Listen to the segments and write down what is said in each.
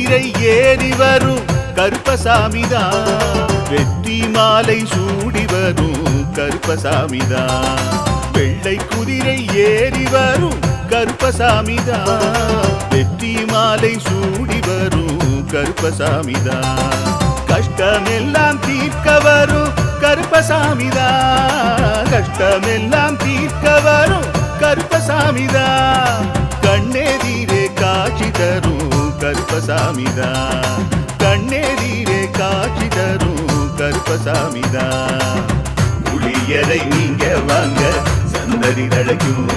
குதிரை ஏறி வரும் கருப்பசாமிதான், வெற்றி மாலை சூடி வரும் கருப்பசாமிதான். வெள்ளை குதிரை ஏறி வரும் கருப்பசாமிதான், வெற்றி மாலை சூடி வரும் கருப்பசாமிதான். கஷ்டமெல்லாம் தீர்க்க வரும் கருப்பசாமிதான், கஷ்டமெல்லாம் தீர்க்க வரும் கருப்பசாமிதான். கண்ணெதிரே காட்சி தரும் கருப்பசாமிதான், கண்ணெதிரே காட்சி தரும் கருப்பசாமிதான். புளியரை நீங்க வாங்க சந்ததி தழைக்கும்,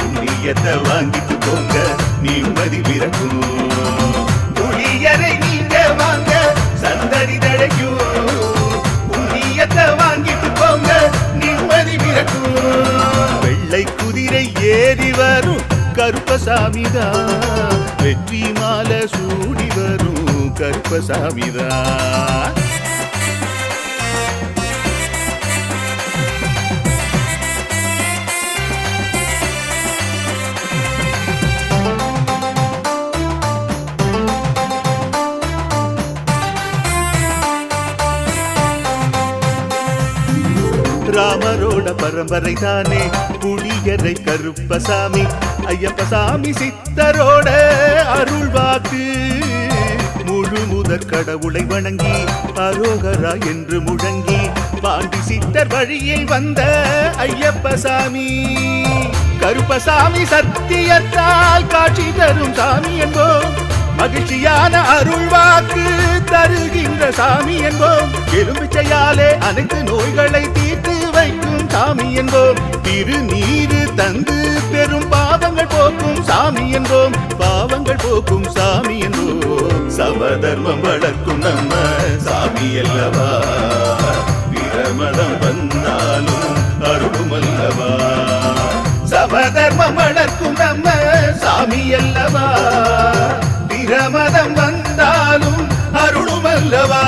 புண்ணியத்தை வாங்கிட்டு போங்க நிம்மதி பிறக்கும். புளியரை நீங்க வாங்க சந்ததி தழைக்கும், புண்ணியத்தை வாங்கிட்டு போங்க நிம்மதி பிறக்கும். வெள்ளை குதிரை ஏறி வரும் கருப்பசாமிதான், வெற்றி மாலை சூடி வரும் கருப்பசாமிதான். ராமரோட பரம்பரை தானே புளியரை கருப்பசாமி, ஐயப்பசாமி சித்தரோட அருள்வாக்கு. முழு முதற் கடவுளை வணங்கி அரோகரா என்று முழங்கி பாண்டி சித்தர் வழியில் வந்த ஐயப்பசாமி. கருப்பசாமி சத்தியத்தால் காட்சி தரும் சாமி என்போம், மகிழ்ச்சியான அருள்வாக்கு தருகின்ற சாமி என்போம். எலும்பிச்சையாலே அனைத்து நோய்களை தீர்த்து வைக்கும் சாமி என்போம். திருநீரு தந்து பெரும் பாவங்கள் போக்கும் சாமி என்போம், பாவங்கள் போக்கும் சாமி என்போம். சமதர்மம் வளர்க்கும் நம்ம சாமி அல்லவா, பிரமதம் வந்தாலும் அருளும் அல்லவா. சமதர்மம் வளர்க்கும் நம்ம சாமி அல்லவா, பிரமதம் வந்தாலும் அருளும் அல்லவா.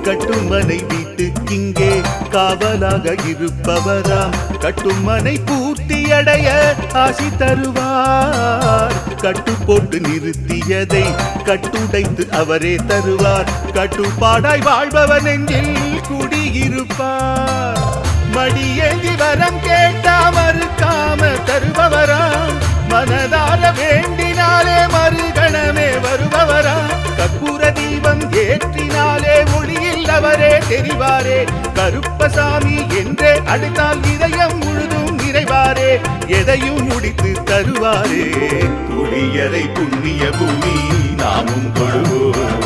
கட்டுமனை வீட்டுக்கிங்கே காவலாக இருப்பவராம், கட்டுமனை பூர்த்தியடைய ஆசி தருவார். கட்டு போட்டு நிறுத்தியதை கட்டுடைத்து அவரே தருவார், கட்டுப்பாடாய் வாழ்பவர் நெஞ்சில் குடியிருப்பார். மடியேந்தி வரம் கேட்டா மறுக்காம தருபவராம், மனதார வேண்டினாலே மறுகணமே வருபவராம். கற்பூர தீபம் ஏற்றினாலே ஒளியில் அவரே தெரிவாரே, கருப்பசாமி என்றே அழைத்தால் இதயம் முழுதும் நிறைவாரே, எதையும் முடித்து தருவாரே. புளியரை புண்ணிய பூமி நாமும் கொள்வோம்,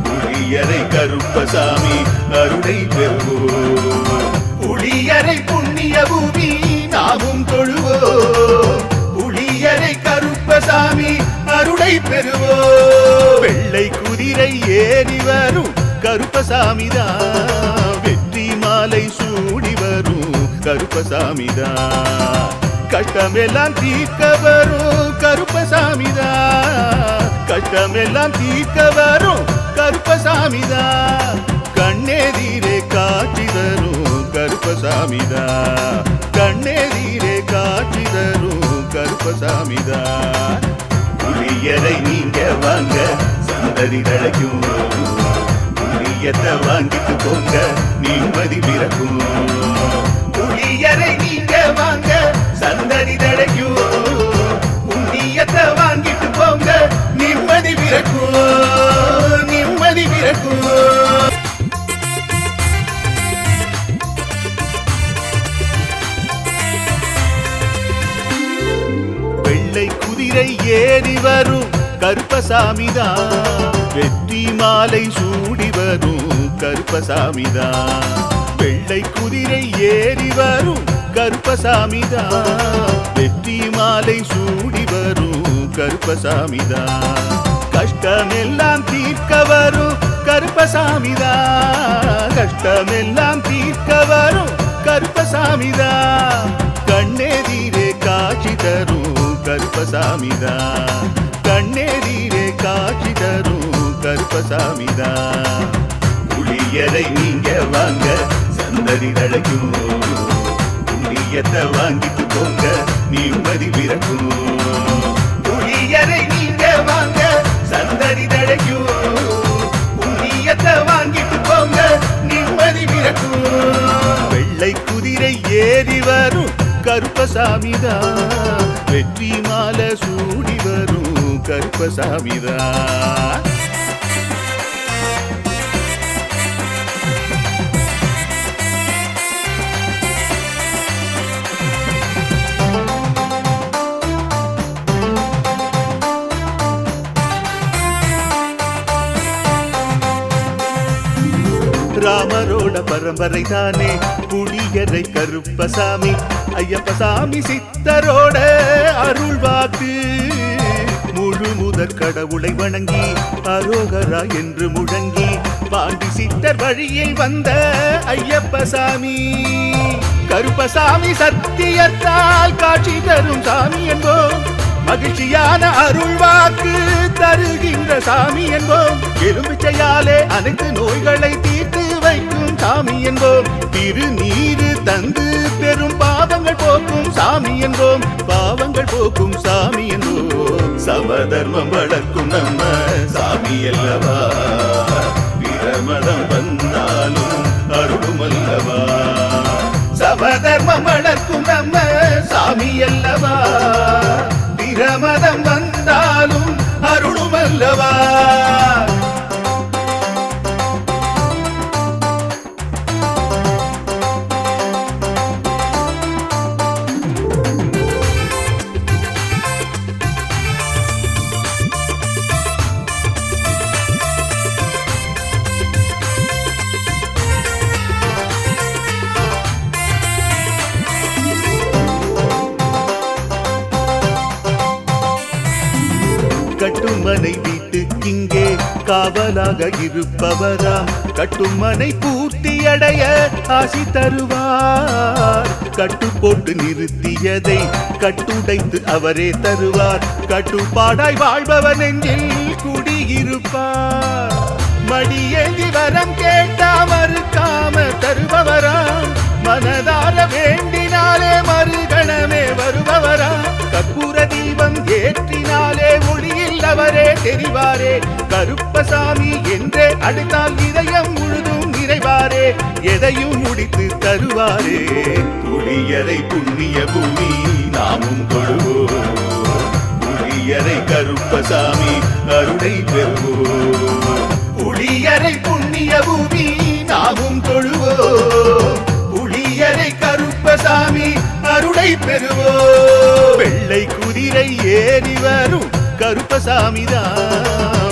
புளியரை கருப்பசாமி அருளை பெறுவோம். புளியரை புண்ணிய பூமி நாமும் தொழுவோம், புளியரை கருப்பசாமி அருளை பெறுவோம். வெள்ளை குதிரை ஏறி வரும் கருப்பசாமிதான், வெற்றி மாலை சூடி வரும் கருப்பசாமிதான். கஷ்டமெல்லாம் தீர்க்க வரும் கருப்பசாமிதான், கஷ்டமெல்லாம் தீர்க்க வரும் கருப்பசாமிதான். கண்ணெதிரே காட்சி தரும் கருப்பசாமிதான், கண்ணெதிரே காட்சி தரும் கருப்பசாமிதான். புளியரை நீங்க வாங்க சந்ததி தழைக்கும், புளியத்தை வாங்கிட்டு போங்க நிம்மதி பிறக்கும். புளியரை நீங்க வாங்க சந்ததி தழைக்கும், புண்ணியத்தை வாங்கிட்டு போங்க நிம்மதி பிறக்கும், நிம்மதி பிறக்கும். வெள்ளை குதிரை ஏறி வரும் கருப்பசாமிதான், வெற்றி மாலை சூடி வரும் கருப்பசாமிதான். வெள்ளை குதிரை ஏறி வரும் கருப்பசாமிதான், வெற்றி மாலை சூடி வரும் கருப்பசாமிதான். கஷ்டமெல்லாம் தீர்க்க வரும் கருப்பசாமிதான் கஷ்டமெல்லாம் தீர்க்க வரும் கருப்பசாமிதான் கண்ணெதிரே காட்சி தரும் கருப்பசாமிதான் கண்ணெதிரே காட்சி தரும் கருப்பசாமிதான் புளியரை நீங்க வாங்க சந்ததி தழைக்கும் புண்ணியத்தை வாங்கிட்டு போங்க நிம்மதி பிறக்கும் புளியரை நீங்க வாங்க சந்ததி தழைக்கும் புண்ணியத்தை வாங்கிட்டு போங்க நிம்மதி பிறக்கும் வெள்ளை குதிரை ஏறி வரும் கருப்பசாமிதான் வெற்றி மாலை சூடி வரும் கருப்பசாமிதான் ராமரோட பரம்பரை தானே புளியரை கருப்பசாமி ஐயப்பசாமி சித்தரோட அருள் வாக்கு முழு முதற் கடவுளை வணங்கி அரோகரா என்று முழங்கி பாண்டி சித்தர் வழியில் வந்த ஐயப்பசாமி கருப்பசாமி சத்தியத்தால் காட்சி தரும் சாமி என்போம் மகிழ்ச்சியான அருள் வாக்கு தருகின்ற சாமி என்போம் எலுமிச்சையாலே அனைத்து நோய்களை தீர்த்து வைக்கும் சாமி என்போம் திருநீரு தந்து பெரும் பாவங்கள் போக்கும் சாமி என்போம் பாவங்கள் போக்கும் சாமி என்போம் சமதர்மம் வளர்க்கும் நம்ம சாமி அல்லவா பிரமதம் வந்தாலும் அருளும் அல்லவா சமதர்மம் வளர்க்கும் நம்ம சாமி அல்லவா பிரமதம் வந்தாலும் அருளும் அல்லவா கட்டுமனை வீட்டுக்கிங்கே காவலாக இருப்பவராம் கட்டுமனை பூர்த்தியடைய ஆசி தருவார் கட்டு போட்டு நிறுத்தியதை கட்டுடைத்து அவரே தருவார் கட்டுப்பாடாய் வாழ்பவர் நெஞ்சில் குடியிருப்பார் மடியேந்தி வரம் கேட்டா மறுக்காம தருபவராம் மனதார வேண்டினாலே மறுகணமே வருபவராம் கற்பூர தீபம் ஏற்றினாலே ஒளியில் அவரே தெரிவாரே கருப்பசாமி என்றே அழைத்தால் இதயம் முழுதும் நிறைவாரே எதையும் முடித்து தருவாரே புளியரை புண்ணிய பூமி நாமும் தொழுவோம் புளியரை கருப்பசாமி அருளை பெறுவோம் புளியரை புண்ணிய பூமி நாமும் தொழுவோம் புளியரை கருப்பசாமி அருளை பெறுவோம் வெள்ளை குதிரை ஏறி வரும் கருப்பசாமிதான்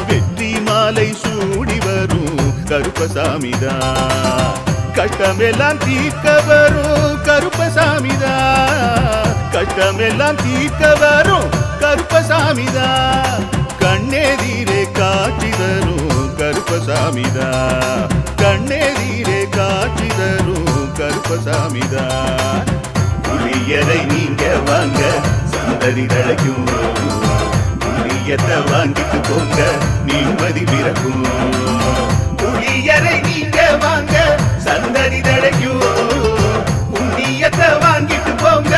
வெற்றி மாலை சூடி வரும் கருப்பசாமிதான் கஷ்டமெல்லாம் தீர்க்க வரும் கருப்பசாமிதான் கஷ்டமெல்லாம் தீர்க்க வரும் கருப்பசாமிதான் கண்ணெதிரே காட்சி தரும் கருப்பசாமிதான் கண்ணெதிரே காட்சி தரும் கருப்பசாமிதான் புளியரை நீங்க வாங்க சந்ததி தழைக்கும் புளியத்தை வாங்கிட்டு போங்க நிம்மதி பிறக்கும் புளியரை நீங்க வாங்க சந்ததி தழைக்கும் புண்ணியத்தை வாங்கிட்டு போங்க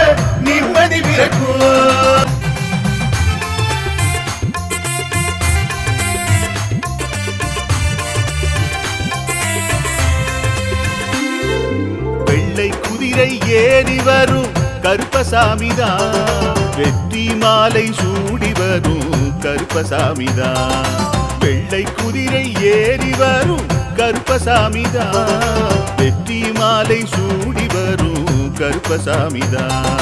நிம்மதி பிறக்கும் வெள்ளை குதிரை ஏறி வரும் கருப்பசாமிதான் வெற்றி மாலை சூடி வரும் கருப்பசாமிதான் வெள்ளை குதிரை ஏறி வரும் கருப்பசாமிதான் வெற்றி மாலை சூடி வரும் கருப்பசாமிதான்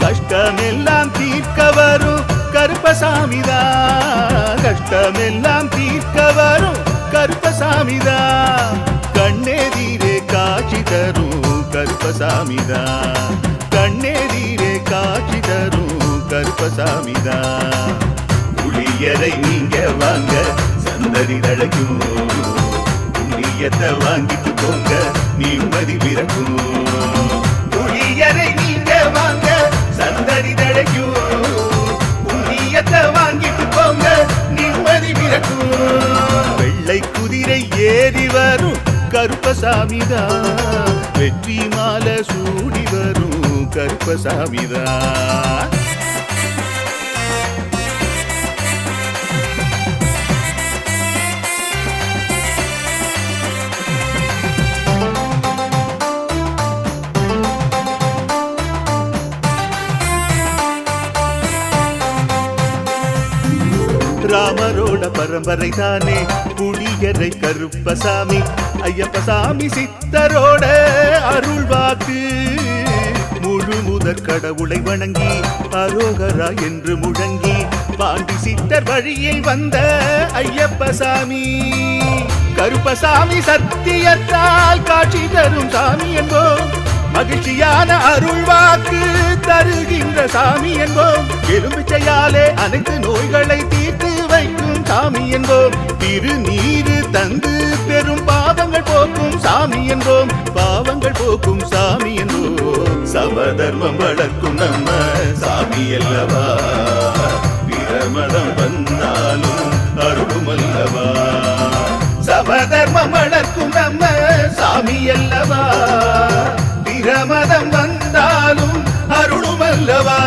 கஷ்டமெல்லாம் தீர்க்க வரும் கருப்பசாமிதான் கஷ்டமெல்லாம் தீர்க்க வரும் கருப்பசாமிதான் கண்ணெதிரே காட்சி தரும் கருப்பசாமிதான் கண்ணெதிரே காட்சி தரும் கருப்பசாமிதான் புளியரை நீங்க வாங்க சந்ததி தழைக்கும் புண்ணியத்தை வாங்கிட்டு போங்க நிம்மதி பிறக்கும். புளியரை நீங்க வாங்க சந்ததி தடைக்கும். புண்ணியத்தை வாங்கிட்டு போங்க நிம்மதி பிறக்கும். வெள்ளை குதிரை ஏறி வரும் கருப்பசாமிதான், வெற்றி மாலை சூடி வரும் கருப்பசாமிதான். ராமரோட பரம்பரை தானே புளியரை கருப்பசாமி. ஐயப்பசாமி சித்தரோட அருள்வாக்கு. முழு முதற் கடவுளை வணங்கி அரோகரா என்று முழங்கி பாண்டி சித்தர் வழியில் வந்த ஐயப்பசாமி. கருப்பசாமி சத்தியத்தால் காட்சி தரும் சாமி என்போம். மகிழ்ச்சியான அருள்வாக்கு தருகின்ற சாமி என்போம். எலும்பிச்சையாலே அனைத்து நோய்களை தீர்த்து வைக்கும் சாமி என்போம். திருநீரு தந்து பெரும் பாவங்கள் போக்கும் சாமி என்போம். பாவங்கள் போக்கும் சாமி என்போம். சமதர்மம் வளர்க்கும் நம்ம சாமி அல்லவா. பிரமதம் வந்தாலும் அருளும் அல்லவா. சமதர்மம் வளர்க்கும் நம்ம சாமி அல்லவா. பிரமதம் வந்தாலும் அருளும் அல்லவா.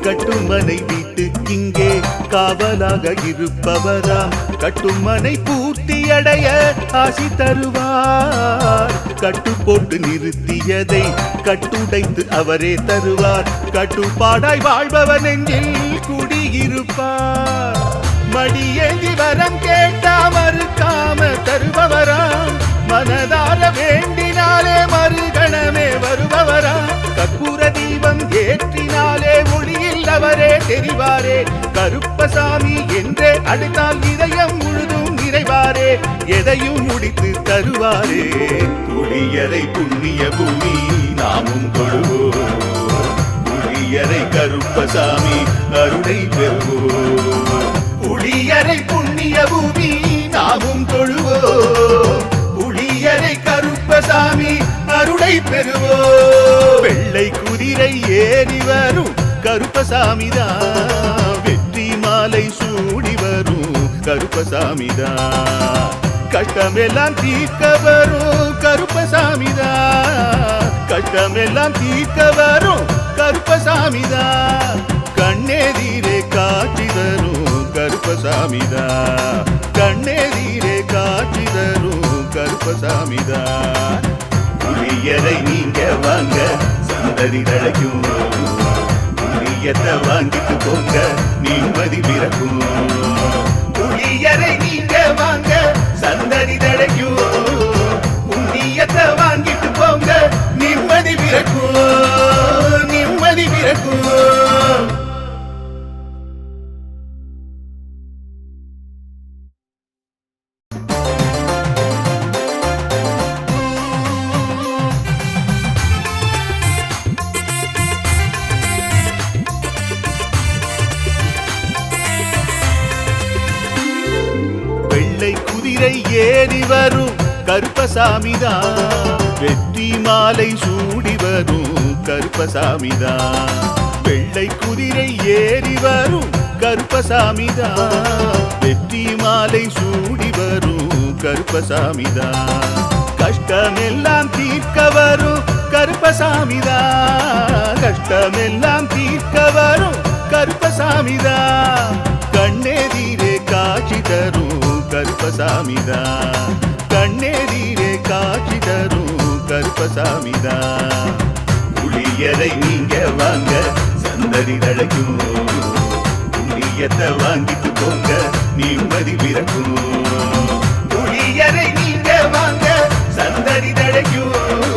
கட்டுமனை வீட்டுக்கிங்கே காவலாக இருப்பவராம். கட்டுமனை பூர்த்தி அடைய ஆசி தருவார். கட்டு போட்டு நிறுத்தியதை கட்டுடைத்து அவரே தருவார். கட்டுப்பாடாய் வாழ்பவர் நெஞ்சில் குடியிருப்பார். மடியேந்தி வரம் கேட்டா மறுக்காம தருபவராம். மனதார வேண்டினாலே மறுகணமே வருபவராம். கற்பூர தீபம் ஏற்றினாலே ஒளியில் அவரே தெரிவாரே. கருப்பசாமி என்றே அழைத்தால் இதயம் முழுதும் நிறைவாரே. எதையும் முடித்து தருவாரே. புளியரை புண்ணிய பூமி நாமும் தொழுவோம். புளியரை கருப்பசாமி அருளை பெறுவோம். புளியரை புண்ணிய பூமி நாமும் தொழுவோம். புளியரை கருப்பசாமி அருளை பெறுவோம். வெள்ளை குதிரை ஏறி வரும் கருப்பசாமிதான், வெற்றி மாலை சூடி வரும் கருப்பசாமிதான். கட்டமெல்லாம் தீர்க்க வரும் கருப்பசாமிதான். கட்டமெல்லாம் தீர்க்க வரும் கருப்பசாமிதான். கண்ணெதிரே காட்சி தரும் கருப்பசாமிதான். கண்ணெதிரே காட்சி தரும் கருப்பசாமிதான். புளியரை நீங்க வாங்க சந்ததி தழைக்கும். புளியத்தை வாங்கிட்டு போங்க நிம்மதி பிறக்கும். புளியரை நீங்க வாங்க சந்ததி தழைக்கும். புண்ணியத்தை வாங்கிட்டு போங்க நிம்மதி பிறக்கும். நிம்மதி பிறக்கும். ஏறி வரும் கருப்பசாமிதான், வெற்றி மாலை சூடி வரும் கருப்பசாமிதான். வெள்ளை குதிரை ஏறி வரும் கருப்பசாமிதான், வெற்றி மாலை சூடி வரும் கருப்பசாமிதான். கஷ்டமெல்லாம் தீர்க்க வரும் கருப்பசாமிதான், கஷ்டமெல்லாம் தீர்க்க வரும் கருப்பசாமிதான். கண்ணெதிரே காட்சி தரும் கருப்பசாமிதான், கண்ணெதிரே காட்சி தரும் கருப்பசாமிதான். புளியரை நீங்க வாங்க சந்ததி தழைக்கும், புளியத்தை வாங்கிட்டு போங்க நிம்மதி பிறக்கும். புளியரை நீங்க வாங்க சந்ததி தழைக்கும்,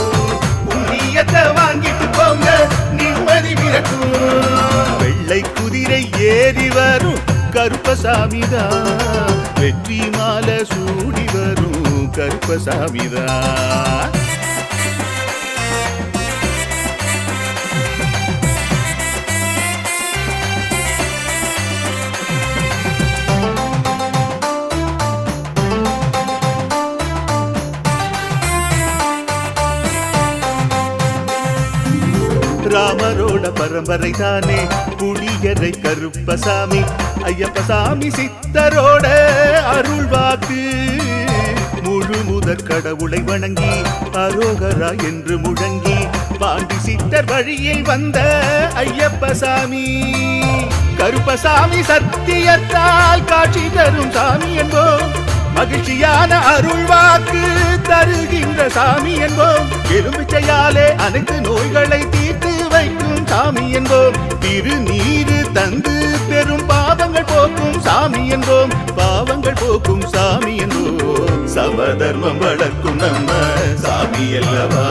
கருப்பசாமிதான் வெற்றி மாலை சூடி வரும் கருப்பசாமிதான். ராமரோட பரம்பரை தானே புளியரை கருப்பசாமி, ஐயப்பசாமி சித்தரோட அருள்வாக்கு. முழு முதற் கடவுளை வணங்கி அரோகரா என்று முழங்கி பாண்டி சித்தர் வழியில் வந்த ஐயப்பசாமி. கருப்பசாமி சத்தியத்தால் காட்சி தரும் சாமி என்போம், மகிழ்ச்சியான அருள்வாக்கு தருகின்ற சாமி என்போம். எலும்பிச்சையாலே அனைத்து நோய்களை தீர்த்து வைக்கும் சாமி என்போம். திருநீரு தந்து பெரும் பாவங்கள் போக்கும் சாமி என்போம், பாவங்கள் போக்கும் சாமி என்போம். சமதர்மம் வளர்க்கும் நம்ம சாமி அல்லவா,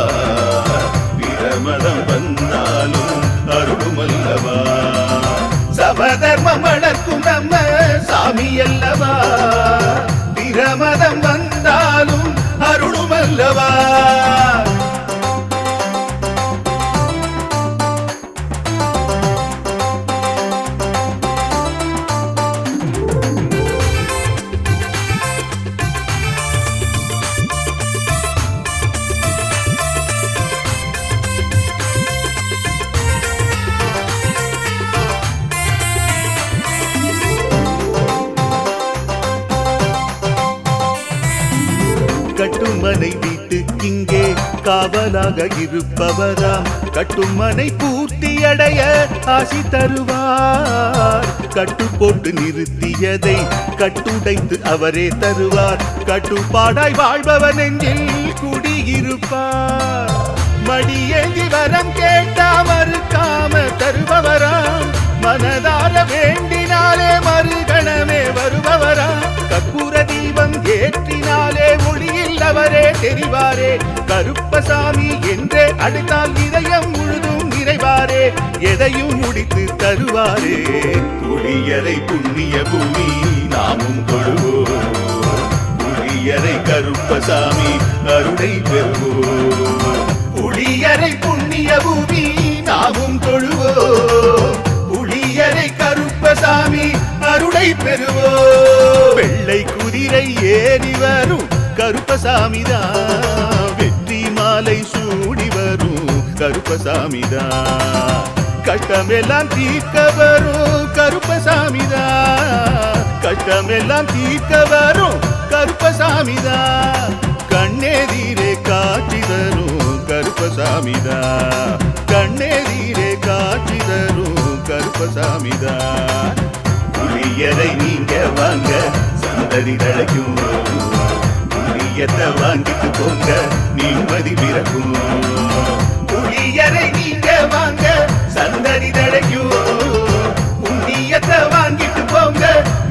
பிரமதம் வந்தாலும் அருளும் அல்லவா. சமதர்மம் வளர்க்கும் நம்ம சாமி அல்லவா, பிரமதம் வந்தாலும் அருளும் அல்லவா. கட்டுமனை வீட்டுக்கிங்கே காவலாக இருப்பவராம், கட்டுமனை பூர்த்தியடைய ஆசி தருவார். கட்டு போட்டு நிறுத்தியதை கட்டுடைத்து அவரே தருவார். கட்டுப்பாடாய் வாழ்பவர் நெஞ்சில் குடியிருப்பார். மடியேந்தி வரம் கேட்டா மறுக்காம தருபவராம், மனதார வேண்டினாலே மறுகணமே வருபவரா. கற்பூர தீபம் ஏற்றினாலே ஒளியில் அவரே தெரிவாரே. கருப்பசாமி என்றே அழைத்தால் இதயம் முழுதும் நிறைவாரே, எதையும் முடித்து தருவாரே. புளியரை புண்ணிய பூமி நாமும் தொழுவோம், புளியரை கருப்பசாமி அருளை பெறுவோம். புளியரை புண்ணிய பூமி நாமும் தொழுவோம், புளியரை கருப்பசாமி அருளை பெறுவோம். வெள்ளை குதிரை ஏறி வரும் கருப்பசாமிதான், வெற்றி மாலை சூடி வரும் கருப்பசாமிதான். கஷ்டமெல்லாம் தீர்க்க வரும் கருப்பசாமிதான், கஷ்டமெல்லாம் தீர்க்க வரும் கருப்பசாமிதான். கண்ணெதிரே காட்சி தரும் கருப்பசாமிதான், கண்ணெதிரே காட்சி தரும் கருப்பசாமிதான். புளியரை நீங்க வாங்க சந்ததி தழைக்கும், புளியத்தை வாங்கிட்டு போங்க நிம்மதி பிறக்கும். புளியரை நீங்க வாங்க சந்ததி தழைக்கும், புண்ணியத்தை வாங்கிட்டு போங்க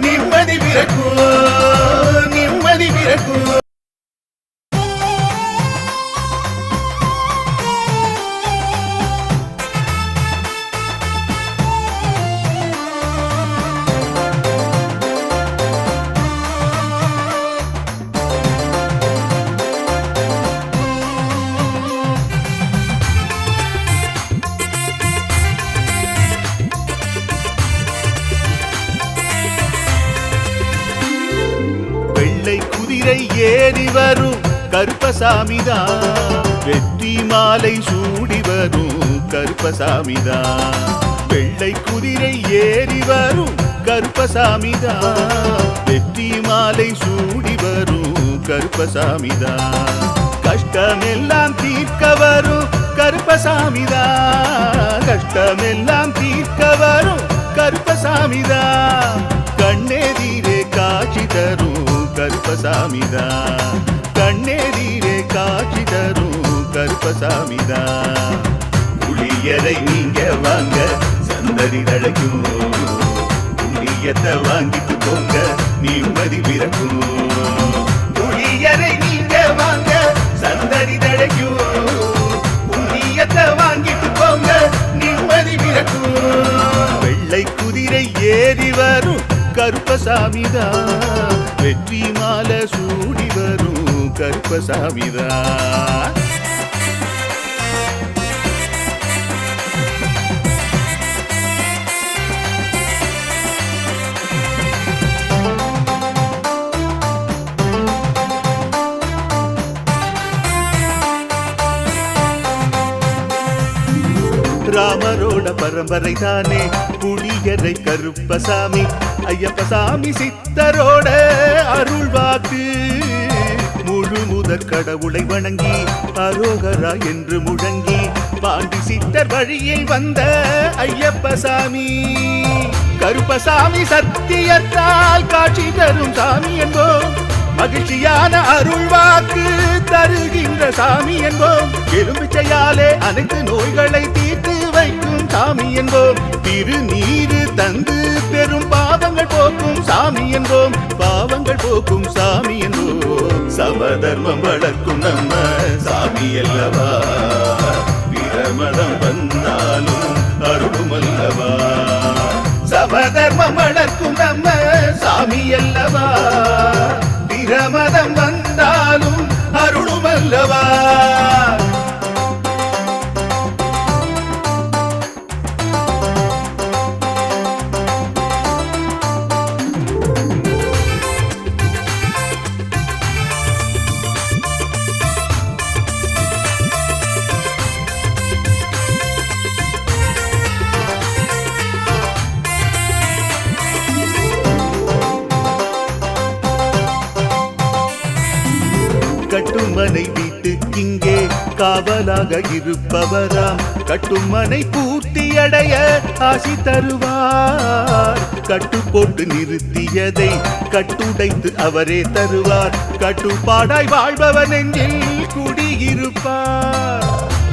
நிம்மதி பிறக்கும், நிம்மதி பிறக்கும். குதிரை ஏறி வரும் கருப்பசாமிதான், வெற்றி மாலை சூடி வரும் கருப்பசாமிதான். வெள்ளை குதிரை ஏறி வரும் கருப்பசாமிதான், வெற்றி மாலை சூடி வரும் கருப்பசாமிதான். கஷ்டமெல்லாம் தீர்க்க வரும் கருப்பசாமிதான், கஷ்டமெல்லாம் தீர்க்க வரும் கருப்பசாமிதான். கண்ணெதிரே காட்சி தரும் கருப்பசாமிதான், கண்ணெதிரே காட்சி தரும் கருப்பசாமிதான். புளியரை நீங்க வாங்க சந்ததி தழைக்கும், புளியத்தை வாங்கிட்டு போங்க நிம்மதி பிறக்கும். புளியரை நீங்க வாங்க சந்ததி தழைக்கும், புளியத்தை வாங்கிட்டு போங்க நிம்மதி பிறக்கும். வெள்ளை குதிரை ஏறி வரும் கருப்ப கருப்பசாமிதான் வெற்றி மாலை சூடி வரும் கருப்பசாமிதான். ராமரோட பரம்பரை தானே புளியரை கருப்பசாமி, ஐயப்பசாமி சித்தரோட அருள்வாக்கு. முழு முதற் கடவுளை வணங்கி அரோகரா என்று முழங்கி பாண்டி சித்தர் வழியில் வந்த ஐயப்பசாமி. கருப்பசாமி சத்தியத்தால் காட்சி தரும் சாமி என்போம், மகிழ்ச்சியான அருள்வாக்கு தருகின்ற சாமி என்போம். எலும்பிச்சையாலே அனைத்து நோய்களை தீர்த்து வைக்கும் சாமி என்போம். திருநீரு தந்து பெரும் பாவங்கள் போக்கும் சாமி என்போம், பாவங்கள் போக்கும் சாமி என்போம். சமதர்மம் வளர்க்கும் நம்ம சாமி அல்லவா, பிரமதம் வந்தாலும் அருளும் அல்லவா. சமதர்மம் வளர்க்கும் நம்ம சாமி அல்லவா, பிரமதம் வந்தாலும் அருளும் அல்லவா. கட்டுமனை வீட்டுக்கிங்கே காவலாக இருப்பவராம், கட்டுமனை பூர்த்தியடைய ஆசி தருவார். கட்டு போட்டு நிறுத்தியதை கட்டுடைத்து அவரே தருவார். கட்டுப்பாடாய் வாழ்பவன் நெஞ்சில் குடியிருப்பார்.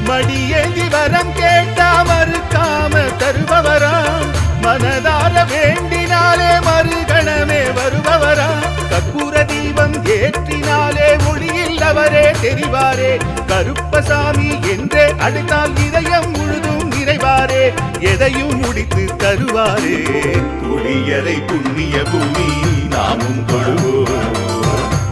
மடியேந்தி வரம் கேட்டா மறுக்காம தருபவராம், மனதார வேண்டினாலே மறுகணமே வருபவராம். கற்பூர தீபம் ஏற்றினாலே ஒளியில் அவரே தெரிவாரே. கருப்பசாமி என்றே அழைத்தால் இதயம் முழுதும் நிறைவாரே, எதையும் முடித்து தருவாரே. புளியரை புண்ணிய பூமி நாமும் தொழுவோம்,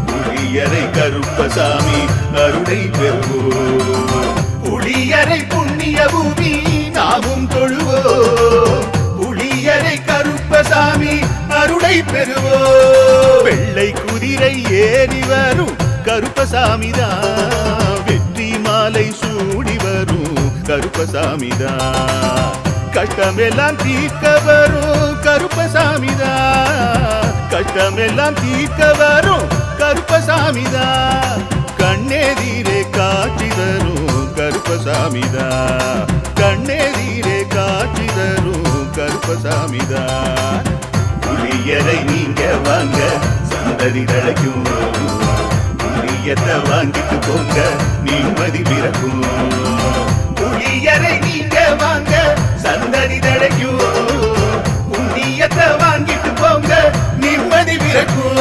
புளியரை கருப்பசாமி அருளை பெறுவோம். புளியரை புண்ணிய பூமி நாமும் தொழுவோம், புளியரை கருப்பசாமி அருளை பெறுவோம். வெள்ளை குதிரை ஏறி வரும் கருப்பசாமிதான், வெற்றி மாலை சூடி வரும் கருப்பசாமிதான். கஷ்டமெல்லாம் தீர்க்க வரும் கருப்பசாமிதான், கஷ்டமெல்லாம் தீர்க்க வரும் கருப்பசாமிதான். கண்ணெதிரே காட்சி தரும் கருப்பசாமிதான், கண்ணெதிரே காட்சி தரும் கருப்பசாமிதான். புளியரை நீங்க வாங்க சந்ததி தழைக்கும், புளியத்தை வாங்கிட்டு போங்க நிம்மதி பிறக்கும். புளியரை நீங்க வாங்க சந்ததி தழைக்கும், புளியத்தை வாங்கிட்டு போங்க நிம்மதி பிறக்கும்.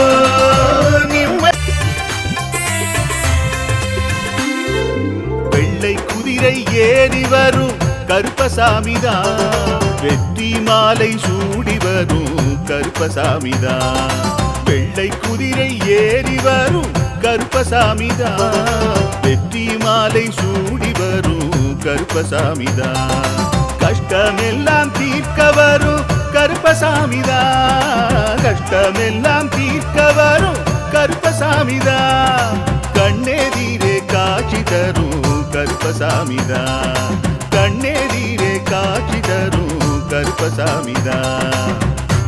வெள்ளை குதிரை ஏறி வரும் கருப்பசாமிதான், வெற்றி மாலை சூடி வரும் கருப்பசாமிதான். வெள்ளை குதிரை ஏறி வரும் கருப்பசாமிதான், வெற்றி மாலை சூடி வரும் கருப்பசாமிதான். கஷ்டமெல்லாம் தீர்க்க வரும் கருப்பசாமிதான், கஷ்டமெல்லாம் தீர்க்க வரும் கருப்பசாமிதான். கண்ணெதிரே காட்சி தரும் கருப்பசாமிதான், கண்ணெதிரே காட்சி தரும் கருப்பசாமிதான்.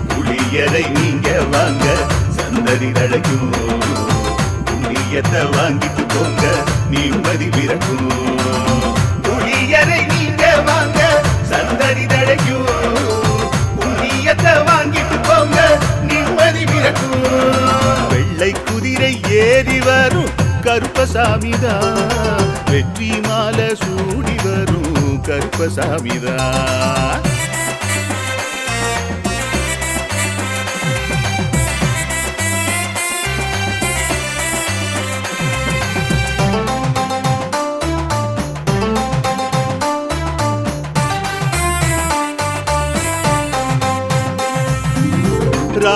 புளியரை நீங்க வாங்க சந்ததி தழைக்கும், புண்ணியத்தை வாங்கிட்டு போங்க நிம்மதி பிறக்கும். புளியரை நீங்க வாங்க சந்ததி தழைக்கும், புண்ணியத்தை வாங்கிட்டு போங்க நிம்மதி பிறக்கும். வெள்ளை குதிரை ஏறி வரும் கருப்பசாமிதான், வெற்றி மாலை சூடி வரும் கருப்பசாமிதான்.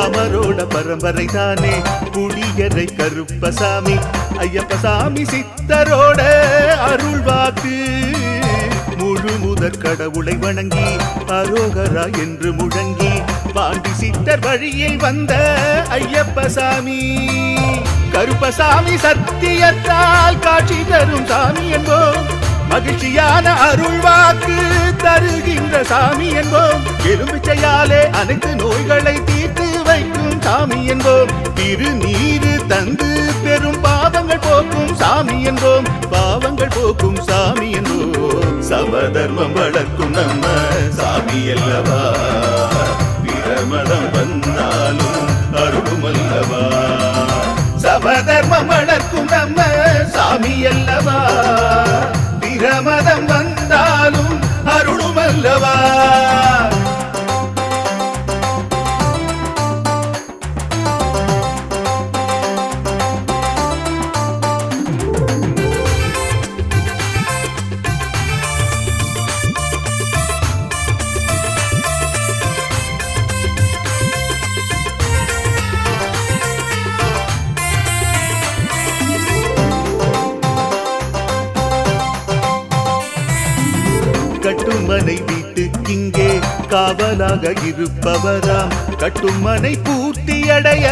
ராமரோட பரம்பரை தானே புளியரை கருப்பசாமி ஐயப்பசாமி சித்தரோட அருள் வாக்கு முழு முதற் கடவுளை வணங்கி அரோகரா என்று முழங்கி பாண்டி சித்தர் வழியில் வந்த ஐயப்பசாமி கருப்பசாமி சத்தியத்தால் காட்சி தரும் சாமி என்போம் மகிழ்ச்சியான அருள் வாக்கு தருகின்ற சாமி என்போம் எலும்பிச்சையாலே அனைத்து நோய்களை தீர்த்து வைக்கும் சாமி என்போம் திருநீரு தந்து பெரும் பாவங்கள் போக்கும் சாமி என்போம் பாவங்கள் போக்கும் சாமி என்போம் சமதர்மம் வளர்க்கும் நம்ம சாமி அல்லவா பிரமதம் வந்தாலும் அருளும் அல்லவா சமதர்மம் வளர்க்கும் நம்ம சாமி அல்லவா பிரமதம் வந்தாலும் அருளும் அல்லவா கட்டுமனை வீட்டுக்கிங்கே காவலாக இருப்பவராம் கட்டுமனை பூர்த்தியடைய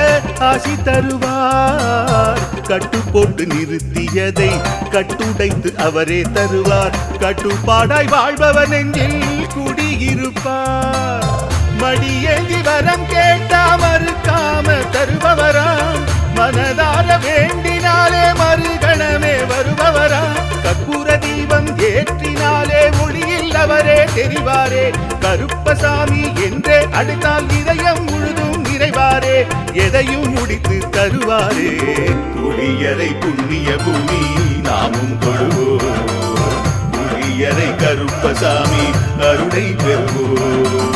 ஆசி தருவார் கட்டு போட்டு நிறுத்தியதை கட்டுடைத்து அவரே தருவார் கட்டுப்பாடாய் வாழ்பவர் நெஞ்சில் குடியிருப்பார் மடியேந்தி வரம் கேட்டா மறுக்காம தருபவராம் மனதார வேண்டினாலே மறுகணமே வருபவராம் கற்பூர தீபம் ஏற்றினாலே ஒளியில் அவரே தெரிவாரே கருப்பசாமி என்றே அழைத்தால் இதயம் முழுதும் நிறைவாரே எதையும் முடித்து தருவாரே புளியரை புண்ணிய பூமி நாமும் தொழுவோம் புளியரை கருப்பசாமி அருளை பெறுவோம்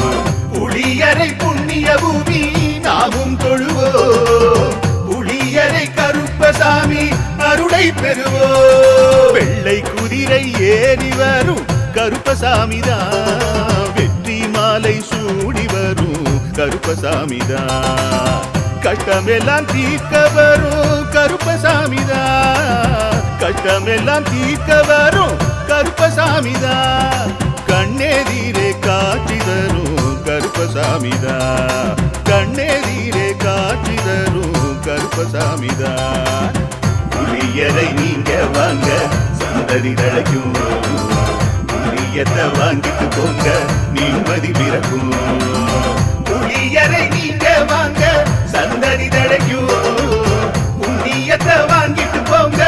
புளியரை புண்ணிய பூமி நாமும் தொழுவோம் புளியரை கருப்பசாமி அருளை பெறுவோம் வெள்ளை குதிரை ஏறி வரும் கருப்பசாமிதான் வெற்றி மாலை சூடி வரும் கருப்பசாமிதான் கட்டமெல்லாம் தீர்க்க வரும் கருப்பசாமிதான் கட்டமெல்லாம் தீர்க்க வரும் கருப்பசாமிதான் கண்ணெதிரே காட்சி தரும் கருப்பசாமிதான் கண்ணெதிரே காட்சி தரும் கருப்பசாமிதான் புளியரை நீங்க வாங்க சந்ததி தழைக்கும் புளியத்தை வாங்கிட்டு போங்க நிம்மதி பிறக்கும் புளியரை நீங்க வாங்க சந்ததி தழைக்கும் புண்ணியத்தை வாங்கிட்டு போங்க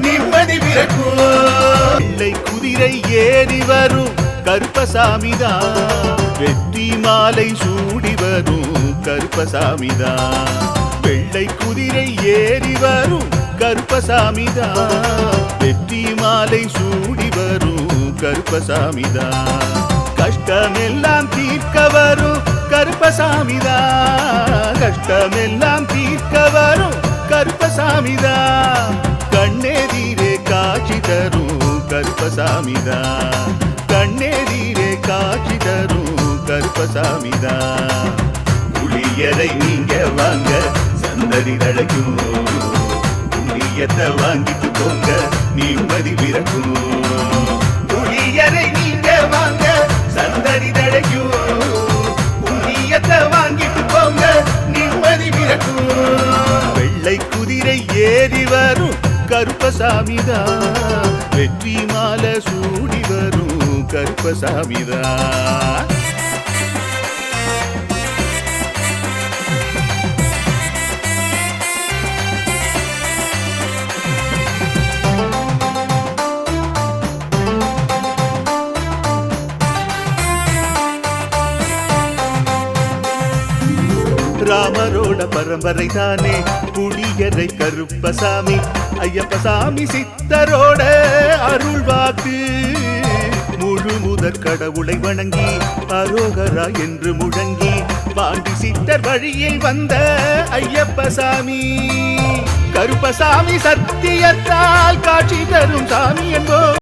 நிம்மதி பிறக்கும் வெள்ளை குதிரை ஏறி வரும் கருப்பசாமிதான் வெற்றி மாலை சூடி வரும் கருப்பசாமிதான் வெள்ளை குதிரை ஏறி வரும் கருப்பசாமிதான் வெற்றி மாலை சூடி வரும் கருப்பசாமிதான் கஷ்டமெல்லாம் தீர்க்க வரும் கருப்பசாமிதான் கஷ்டமெல்லாம் தீர்க்க வரும் கருப்பசாமிதான் கண்ணெதிரே காட்சி தரும் கருப்பசாமிதான் கண்ணெதிரே காட்சி தரும் கருப்பசாமிதான் புளியரை நீங்க வாங்க சந்ததி தழைக்கும் புண்ணியத்தை வாங்கிட்டு போங்க நிம்மதி பிறக்கும் புளியரை நீங்க வாங்க சந்ததி தழைக்கும் புண்ணியத்தை வாங்கிட்டு போங்க நிம்மதி பிறக்கும் வெள்ளை குதிரை ஏறி வரும் கருப்பசாமிதான் வெற்றி மாலை சூடி வரும் கருப்பசாமிதான் ராமரோட பரம்பரை தானே புளியரை கருப்பசாமி ஐயப்பசாமி சித்தரோட அருள் வாக்கு முழு முதற் கடவுளை வணங்கி அரோகரா என்று முழங்கி பாண்டி சித்தர் வழியில் வந்த ஐயப்பசாமி கருப்பசாமி சத்தியத்தால் காட்சி தரும் சாமி என்போம்